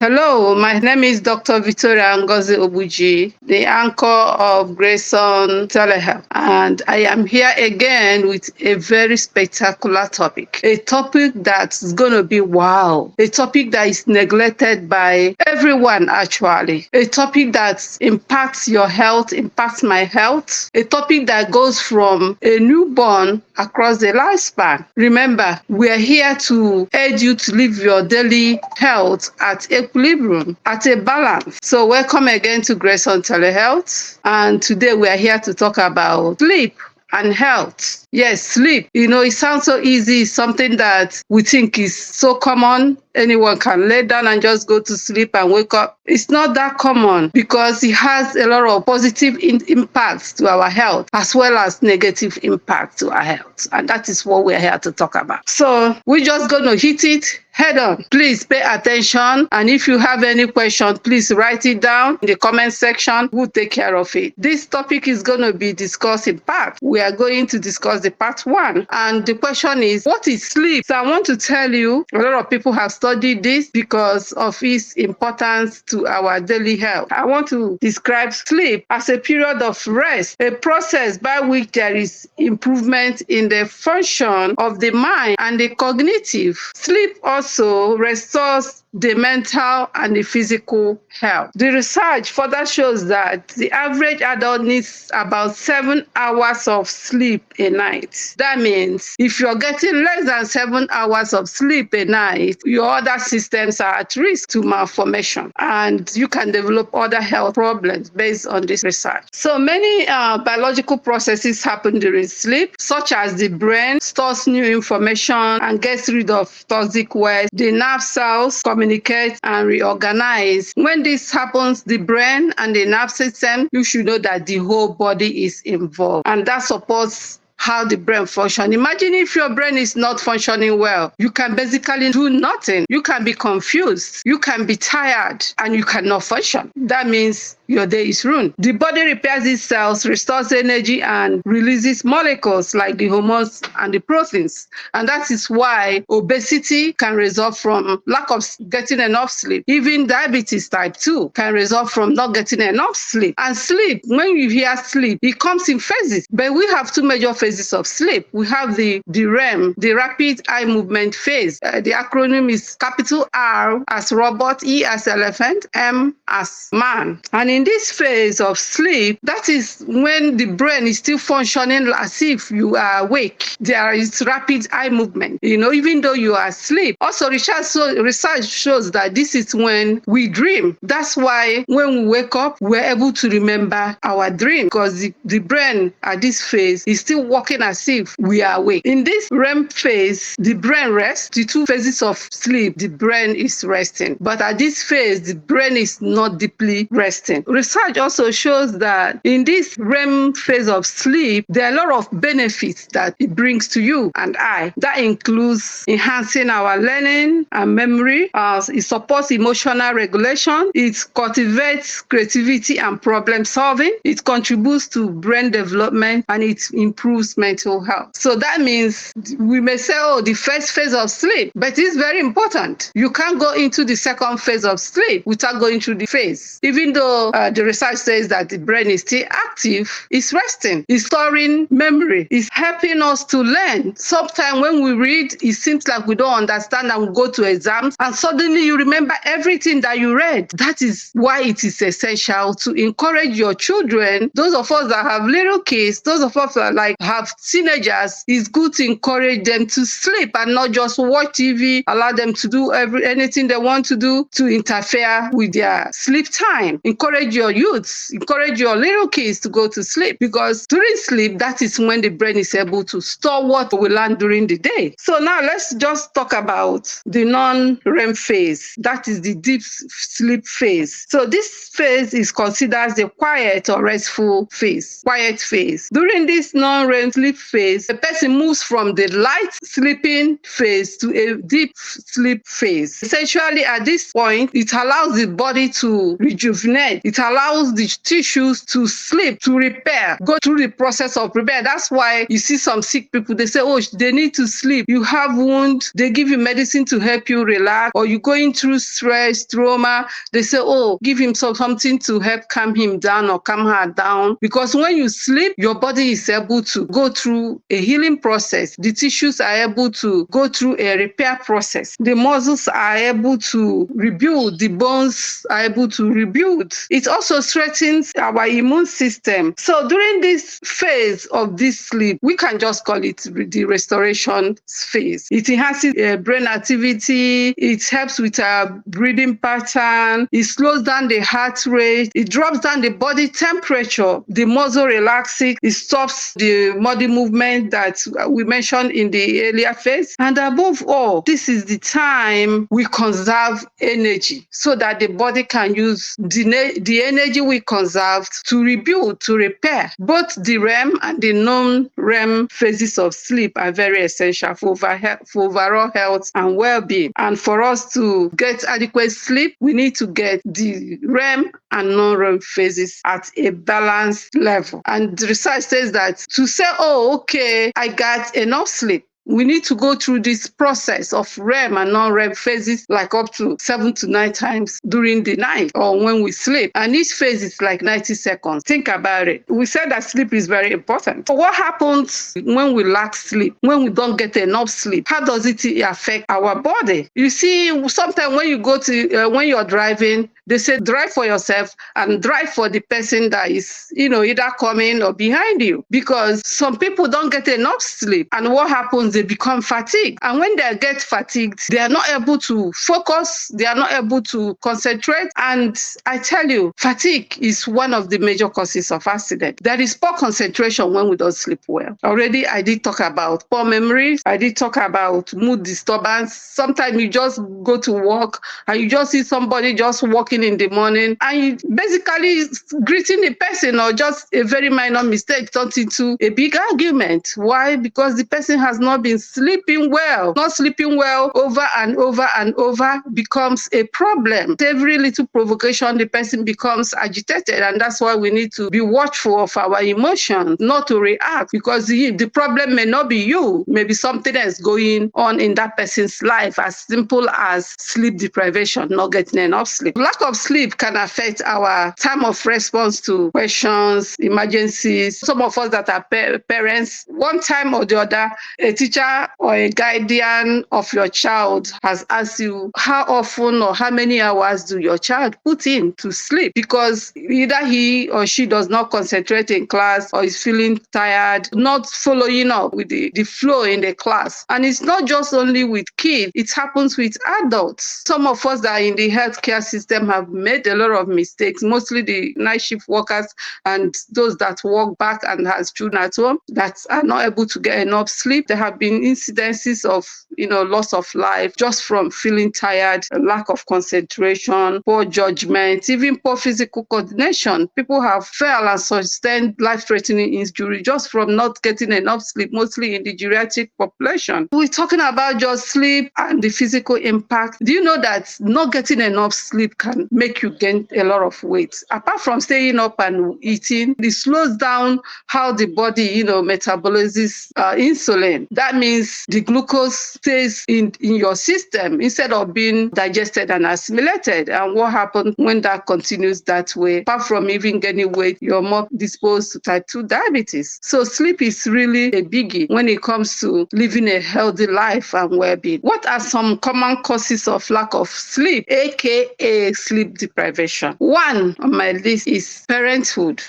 Hello, my name is Dr. Victoria Ngozi Obuji, the anchor of Grayson Telehealth, and I am here again with a very spectacular topic, a topic that's going to be wow, a topic that is neglected by everyone actually, a topic that impacts your health, impacts my health, a topic that goes from a newborn across the lifespan. Remember, we are here to aid you to live your daily health at equilibrium, at a balance. So welcome again to Grayson Telehealth. And today we are here to talk about sleep and health. Yes, sleep. It sounds so easy, something that we think is so common. Anyone can lay down and just go to sleep and wake up. It's not that common because it has a lot of positive impacts to our health as well as negative impact to our health. And that is what we're here to talk about. So we're just going to hit it head on. Please pay attention. And if you have any question, please write it down in the comment section. We'll take care of it. This topic is going to be discussed in part. We are going to discuss the part 1. And the question is, what is sleep? So I want to tell you, a lot of people have studied this because of its importance to our daily health. I want to describe sleep as a period of rest, a process by which there is improvement in the function of the mind and the cognitive. Sleep also restores the mental and the physical health. The research further shows that the average adult needs about 7 hours of sleep a night. That means if you're getting less than 7 hours of sleep a night, your other systems are at risk to malformation and you can develop other health problems based on this research. So many biological processes happen during sleep, such as the brain stores new information and gets rid of toxic waste. The nerve cells communicate and reorganize. When this happens, the brain and the nerve system, you should know that the whole body is involved. And that supports how the brain functions. Imagine if your brain is not functioning well. You can basically do nothing. You can be confused. You can be tired and you cannot function. That means your day is ruined. The body repairs its cells, restores energy, and releases molecules like the hormones and the proteins. And that is why obesity can result from lack of getting enough sleep. Even diabetes type 2 can result from not getting enough sleep. And sleep, when you hear sleep, it comes in phases. But we have two major phases of sleep. We have the REM, the rapid eye movement phase. The acronym is capital R as robot, E as elephant, M as man. And in this phase of sleep, that is when the brain is still functioning as if you are awake. There is rapid eye movement, even though you are asleep. Also, research shows that this is when we dream. That's why when we wake up, we're able to remember our dream because the brain at this phase is still working as if we are awake. In this REM phase, the brain rests. The two phases of sleep, the brain is resting. But at this phase, the brain is not deeply resting. Research also shows that in this REM phase of sleep, there are a lot of benefits that it brings to you and I. That includes enhancing our learning and memory. It supports emotional regulation. It cultivates creativity and problem solving. It contributes to brain development and it improves mental health. So that means we may say, the first phase of sleep, but it's very important. You can't go into the second phase of sleep without going through the phase. Even though the research says that the brain is still active, it's resting, it's storing memory, it's helping us to learn. Sometimes when we read, it seems like we don't understand and we go to exams and suddenly you remember everything that you read. That is why it is essential to encourage your children, those of us that have little kids, those of us that have teenagers, it's good to encourage them to sleep and not just watch TV, allow them to do anything they want to do to interfere with their sleep time. Encourage your youths, encourage your little kids to go to sleep because during sleep, that is when the brain is able to store what we learn during the day. So now let's just talk about the non-REM phase. That is the deep sleep phase. So this phase is considered the quiet or restful phase, quiet phase. During this non-REM non-REM sleep phase, the person moves from the light sleeping phase to a deep sleep phase. Essentially, at this point, it allows the body to rejuvenate. It allows the tissues to sleep, to repair, go through the process of repair. That's why you see some sick people, they say, oh, they need to sleep. You have wound, they give you medicine to help you relax, or you're going through stress, trauma, they say, oh, give him something to help calm him down or calm her down. Because when you sleep, your body is able to go through a healing process. The tissues are able to go through a repair process. The muscles are able to rebuild. The bones are able to rebuild. It also strengthens our immune system. So during this phase of this sleep, we can just call it the restoration phase. It enhances brain activity. It helps with our breathing pattern. It slows down the heart rate. It drops down the body temperature. The muscle relaxes. It stops the body movement that we mentioned in the earlier phase. And above all, this is the time we conserve energy so that the body can use the energy we conserved to rebuild, to repair. Both the REM and the non-REM phases of sleep are very essential for overall health and well-being. And for us to get adequate sleep, we need to get the REM and non-REM phases at a balanced level. And the research says that to say, oh, okay, I got enough sleep, we need to go through this process of REM and non-REM phases like up to 7 to 9 times during the night or when we sleep. And each phase is like 90 seconds. Think about it. We said that sleep is very important. But what happens when we lack sleep, when we don't get enough sleep? How does it affect our body? You see, sometimes when you go to, when you're driving, they say drive for yourself and drive for the person that is, either coming or behind you. Because some people don't get enough sleep. And what happens? They become fatigued. And when they get fatigued, they are not able to focus. They are not able to concentrate. And I tell you, fatigue is one of the major causes of accident. There is poor concentration when we don't sleep well. Already, I did talk about poor memory. I did talk about mood disturbance. Sometimes you just go to work and you just see somebody just walking in the morning and you basically greeting the person or just a very minor mistake turns into a big argument. Why? Because the person has not been sleeping well. Not sleeping well over and over and over becomes a problem. Every little provocation, the person becomes agitated, and that's why we need to be watchful of our emotions, not to react, because the problem may not be you, maybe something else going on in that person's life, as simple as sleep deprivation, not getting enough sleep. Lack of sleep can affect our time of response to questions, emergencies. Some of us that are parents, one time or the other, a teacher or a guardian of your child has asked you how often or how many hours do your child put in to sleep, because either he or she does not concentrate in class or is feeling tired, not following up with the flow in the class. And it's not just only with kids, it happens with adults. Some of us that are in the healthcare system have made a lot of mistakes, mostly the night shift workers and those that work back and has children at home that are not able to get enough sleep. There have been incidences of, loss of life just from feeling tired, lack of concentration, poor judgment, even poor physical coordination. People have fell and sustained life-threatening injury just from not getting enough sleep, mostly in the geriatric population. We're talking about just sleep and the physical impact. Do you know that not getting enough sleep can make you gain a lot of weight? Apart from staying up and eating, it slows down how the body, metabolizes insulin. That means the glucose stays in your system instead of being digested and assimilated. And what happens when that continues that way? Apart from even gaining weight, you're more disposed to type 2 diabetes. So sleep is really a biggie when it comes to living a healthy life and well-being. What are some common causes of lack of sleep, aka sleep deprivation? One on my list is parenthood.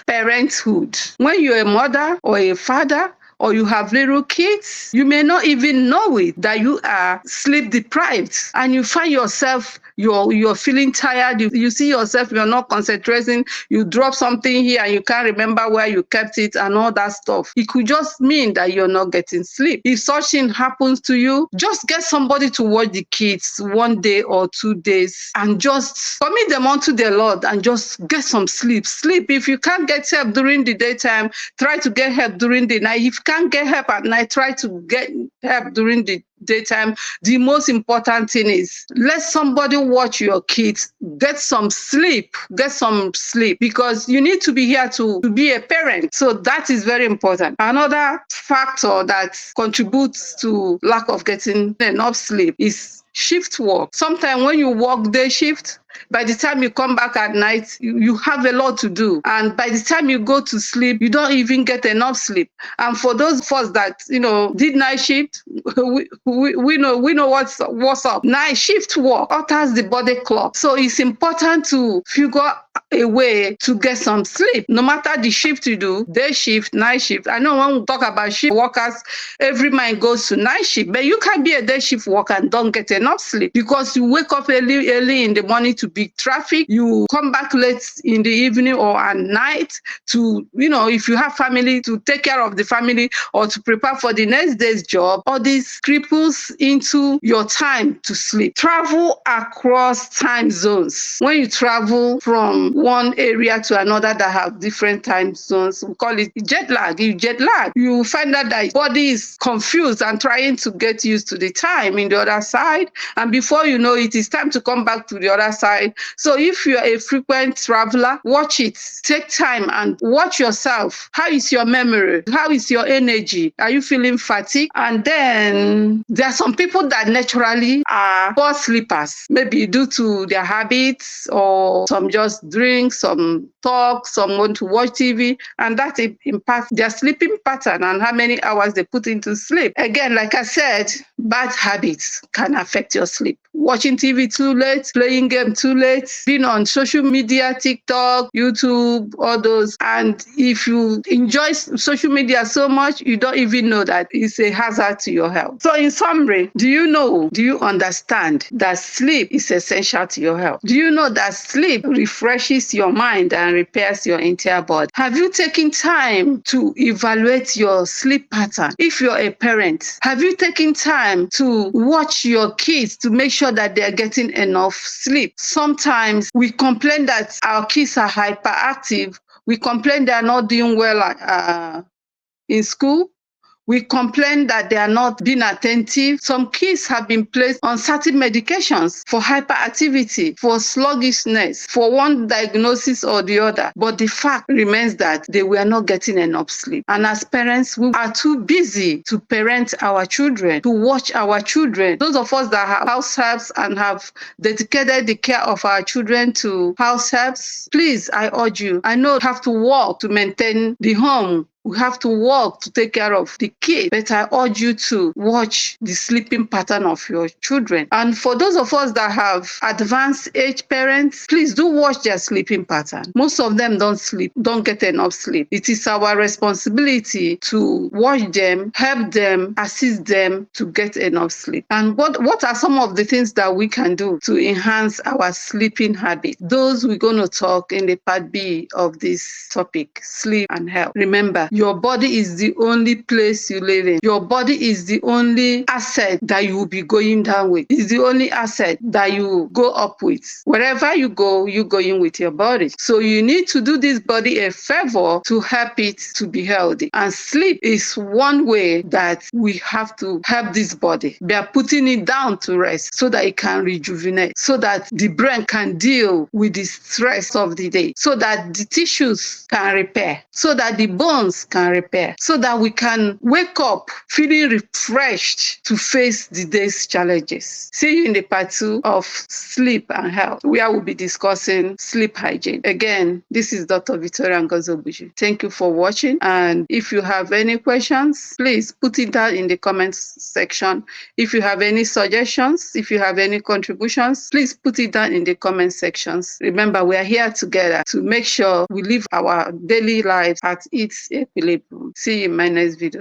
When you're a mother or a father, or you have little kids, you may not even know it that you are sleep deprived, and you find yourself you're feeling tired, you see yourself, you're not concentrating, you drop something here and you can't remember where you kept it and all that stuff. It could just mean that you're not getting sleep. If such thing happens to you, just get somebody to watch the kids 1 day or 2 days and just commit them unto the Lord and just get some sleep. Sleep. If you can't get help during the daytime, try to get help during the night. If you can't get help at night, try to get help during the daytime. The most important thing is let somebody watch your kids. Get some sleep. Get some sleep, because you need to be here to be a parent. So that is very important. Another factor that contributes to lack of getting enough sleep is shift work. Sometimes when you work day shift, by the time you come back at night, you have a lot to do. And by the time you go to sleep, you don't even get enough sleep. And for those of us that, did night shift, we know what's up. Night shift work alters the body clock. So it's important to figure a way to get some sleep, no matter the shift you do, day shift, night shift. I know when we talk about shift workers, every mind goes to night shift, but you can be a day shift worker and don't get enough sleep because you wake up early in the morning to big traffic, you come back late in the evening or at night to, if you have family, to take care of the family or to prepare for the next day's job. All this cripples into your time to sleep. Travel across time zones. When you travel from one area to another that have different time zones, we call it jet lag. You find out that body is confused and trying to get used to the time in the other side, and before you know it, it's time to come back to the other side. So if you're a frequent traveler, watch it. Take time and watch yourself. How is your memory? How is your energy? Are you feeling fatigued? And then there are some people that naturally are poor sleepers, maybe due to their habits, or some just drink, some talk, some want to watch TV, and that impacts their sleeping pattern and how many hours they put into sleep. Again, like I said, bad habits can affect your sleep. Watching TV too late, playing game too late, being on social media, TikTok, YouTube, all those. And if you enjoy social media so much, you don't even know that it's a hazard to your health. So in summary, do you understand that sleep is essential to your health? Do you know that sleep refreshes your mind and repairs your entire body? Have you taken time to evaluate your sleep pattern? If you're a parent, have you taken time to watch your kids to make sure that they're getting enough sleep? Sometimes we complain that our kids are hyperactive. We complain they're not doing well in school. We complain that they are not being attentive. Some kids have been placed on certain medications for hyperactivity, for sluggishness, for one diagnosis or the other. But the fact remains that they were not getting enough sleep. And as parents, we are too busy to parent our children, to watch our children. Those of us that have house helps and have dedicated the care of our children to house helps, please, I urge you. I know you have to work to maintain the home. We have to work to take care of the kids, but I urge you to watch the sleeping pattern of your children. And for those of us that have advanced age parents, please do watch their sleeping pattern. Most of them don't get enough sleep. It is our responsibility to watch them, help them, assist them to get enough sleep. And what are some of the things that we can do to enhance our sleeping habit? Those we're going to talk in the part B of this topic, sleep and health. Remember, your body is the only place you live in. Your body is the only asset that you will be going down with. It's the only asset that you go up with. Wherever you go, you're going with your body. So you need to do this body a favor to help it to be healthy. And sleep is one way that we have to help this body. We are putting it down to rest so that it can rejuvenate, so that the brain can deal with the stress of the day, so that the tissues can repair, so that the bones can repair, so that we can wake up feeling refreshed to face the day's challenges. See you in the part 2 of sleep and health, where we'll be discussing sleep hygiene. Again, this is Dr. Victoria Ngozi Obuji. Thank you for watching. And if you have any questions, please put it down in the comments section. If you have any suggestions, if you have any contributions, please put it down in the comment sections. Remember, we are here together to make sure we live our daily lives at its equilibrium. See you in my next video.